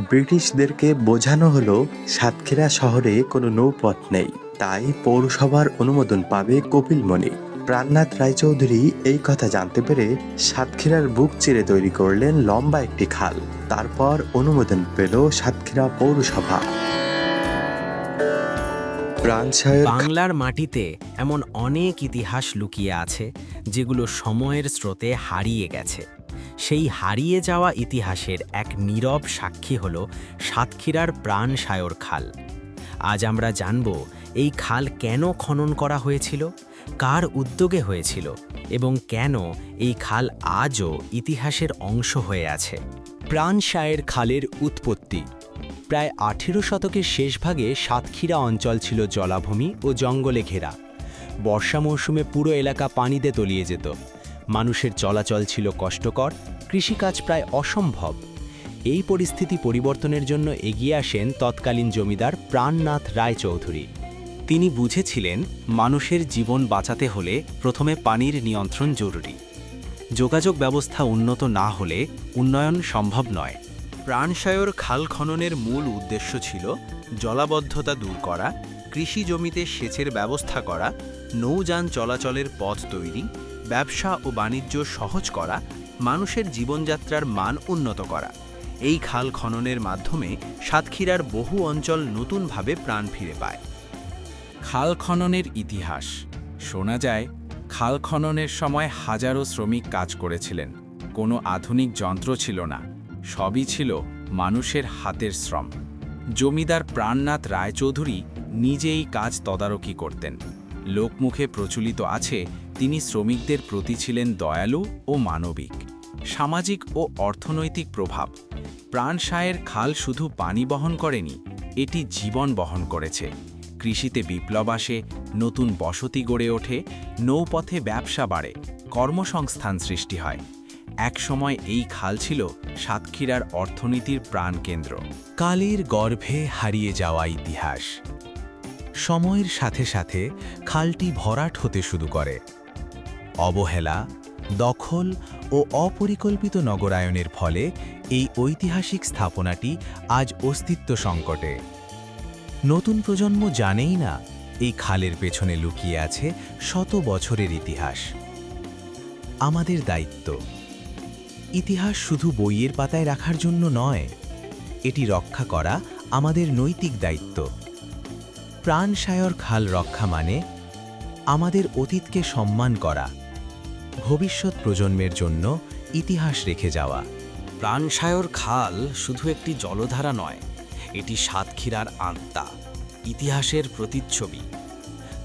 ব্রিটিশদেরকে বোঝানো হলো সাতক্ষীরা শহরে কোনো নৌপথ নেই, তাই পৌরসভার অনুমোদন পাবে কপিলমুনি। প্রাণনাথ রায়চৌধুরী এই কথা জানতে পেরে সাতক্ষীরার বুক চিরে তৈরি করলেন লম্বা একটি খাল। তারপর অনুমোদন পেল সাতক্ষীরা পৌরসভা। বাংলার মাটিতে এমন অনেক ইতিহাস লুকিয়ে আছে যেগুলো সময়ের স্রোতে হারিয়ে গেছে। সেই হারিয়ে যাওয়া ইতিহাসের এক নীরব সাক্ষী হল সাতক্ষীরার প্রাণসায়র খাল। আজ আমরা জানব এই খাল কেন খনন করা হয়েছিল, কার উদ্যোগে হয়েছিল এবং কেন এই খাল আজও ইতিহাসের অংশ হয়ে আছে। প্রাণসায়ের খালের উৎপত্তি প্রায় ১৮ শতকের শেষভাগে সাতক্ষীরা অঞ্চল ছিল জলাভূমি ও জঙ্গলে ঘেরা। বর্ষা মৌসুমে পুরো এলাকা পানিতে তলিয়ে যেত। মানুষের চলাচল ছিল কষ্টকর, কৃষিকাজ প্রায় অসম্ভব। এই পরিস্থিতি পরিবর্তনের জন্য এগিয়ে আসেন তৎকালীন জমিদার প্রাণনাথ রায়চৌধুরী। তিনি বুঝেছিলেন মানুষের জীবন বাঁচাতে হলে প্রথমে পানির নিয়ন্ত্রণ জরুরি। যোগাযোগ ব্যবস্থা উন্নত না হলে উন্নয়ন সম্ভব নয়। প্রাণসায়র খাল খননের মূল উদ্দেশ্য ছিল জলাবদ্ধতা দূর করা, কৃষি জমিতে সেচের ব্যবস্থা করা, নৌযান চলাচলের পথ তৈরি, ব্যবসা ও বাণিজ্য সহজ করা, মানুষের জীবনযাত্রার মান উন্নত করা। এই খাল খননের মাধ্যমে সাতক্ষীরার বহু অঞ্চল নতুনভাবে প্রাণ ফিরে পায়। খাল খননের ইতিহাস শোনা যায়, খাল খননের সময় হাজারো শ্রমিক কাজ করেছিলেন। কোনো আধুনিক যন্ত্র ছিল না, সবই ছিল মানুষের হাতের শ্রম। জমিদার প্রাণনাথ রায়চৌধুরী নিজেই কাজ তদারকি করতেন। লোকমুখে প্রচলিত আছে তিনি শ্রমিকদের প্রতি ছিলেন দয়ালু ও মানবিক। সামাজিক ও অর্থনৈতিক প্রভাব প্রাণসায়ের খাল শুধু পানি বহন করেনি, এটি জীবন বহন করেছে। কৃষিতে বিপ্লব আসে, নতুন বসতি গড়ে ওঠে, নৌপথে ব্যবসা বাড়ে, কর্মসংস্থান সৃষ্টি হয়। একসময় এই খাল ছিল সাতক্ষীরার অর্থনীতির প্রাণকেন্দ্র। কালের গর্ভে হারিয়ে যাওয়া ইতিহাস। সময়ের সাথে সাথে খালটি ভরাট হতে শুরু করে। অবহেলা, দখল ও অপরিকল্পিত নগরায়নের ফলে এই ঐতিহাসিক স্থাপনাটি আজ অস্তিত্ব সংকটে। নতুন প্রজন্ম জানেই না এই খালের পেছনে লুকিয়ে আছে শত বছরের ইতিহাস। আমাদের দায়িত্ব ইতিহাস শুধু বইয়ের পাতায় রাখার জন্য নয়, এটি রক্ষা করা আমাদের নৈতিক দায়িত্ব। প্রাণসায়র খাল রক্ষা মানে আমাদের অতীতকে সম্মান করা, ভবিষ্যৎ প্রজন্মের জন্য ইতিহাস রেখে যাওয়া। প্রাণসায়র খাল শুধু একটি জলধারা নয়, এটি সাতক্ষীরার আত্মা, ইতিহাসের প্রতিচ্ছবি।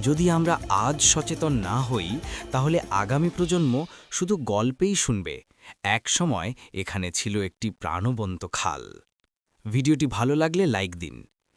যদি আমরা আজ সচেতন না হই, তাহলে আগামী প্রজন্ম শুধু গল্পেই শুনবে একসময় এখানে ছিল একটি প্রাণবন্ত খাল। ভিডিওটি ভালো লাগলে লাইক দিন।